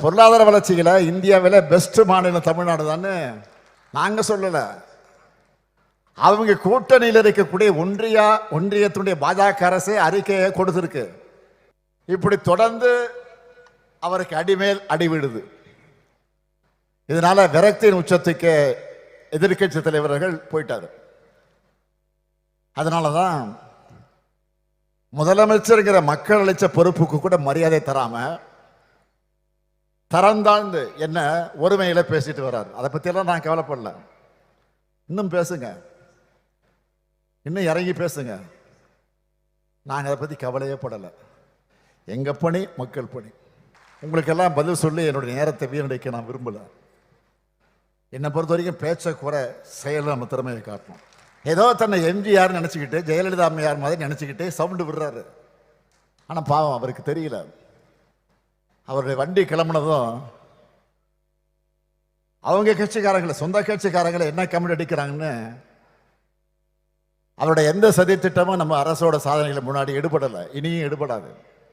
பொருளாதார வளர்ச்சியில் இந்தியாவில் பெஸ்ட் மாநிலம் தமிழ்நாடு தானே நாங்கள் சொல்லலை. அவங்க கூட்டணியில் இருக்கக்கூடிய ஒன்றியத்தினுடைய பாஜக அரசு அறிக்கையை கொடுத்துருக்கு. இப்படி தொடர்ந்து அவருக்கு அடிமேல் அடிவிடுது. இதனால விரக்தியின் உச்சத்துக்கு எதிர்கட்சி தலைவர்கள் போயிட்டார். அதனால தான் முதலமைச்சருங்கிற மக்கள் அளித்த பொறுப்புக்கு கூட மரியாதை தராம தரந்தாழ்ந்து என்ன ஒருமையில பேசிட்டு வர்றாரு. அதை பற்றியெல்லாம் நான் கவலைப்படல. இன்னும் பேசுங்க, இன்னும் இறங்கி பேசுங்க. நாங்கள் அதை பற்றி கவலையே படலை. எங்கள் பணி மக்கள் பணி. உங்களுக்கெல்லாம் பதில் சொல்லி என்னுடைய நேரத்தை வீணடிக்க நான் விரும்பலை. என்னை பொறுத்த வரைக்கும் பேச்சை குறை, செயலில் நம்ம திறமையை காட்டணும். ஏதோ தன்னை எம்ஜிஆர் நினச்சிக்கிட்டு ஜெயலலிதா அம்மையார் மாதிரி நினச்சிக்கிட்டு சவுண்டு விடுறாரு. ஆனால் பாவம் அவருக்கு தெரியல. அவருடைய வண்டி கிளம்புனதும் அவங்க கட்சிக்காரங்களை, சொந்த கட்சிக்காரங்களை என்ன கமெண்ட் அடிக்கிறாங்கன்னு அவருடைய எந்த சதி திட்டமும் நம்ம அரசோட சாதனைகளை முன்னாடி எடுபடலை, இனியும் எடுபடாது.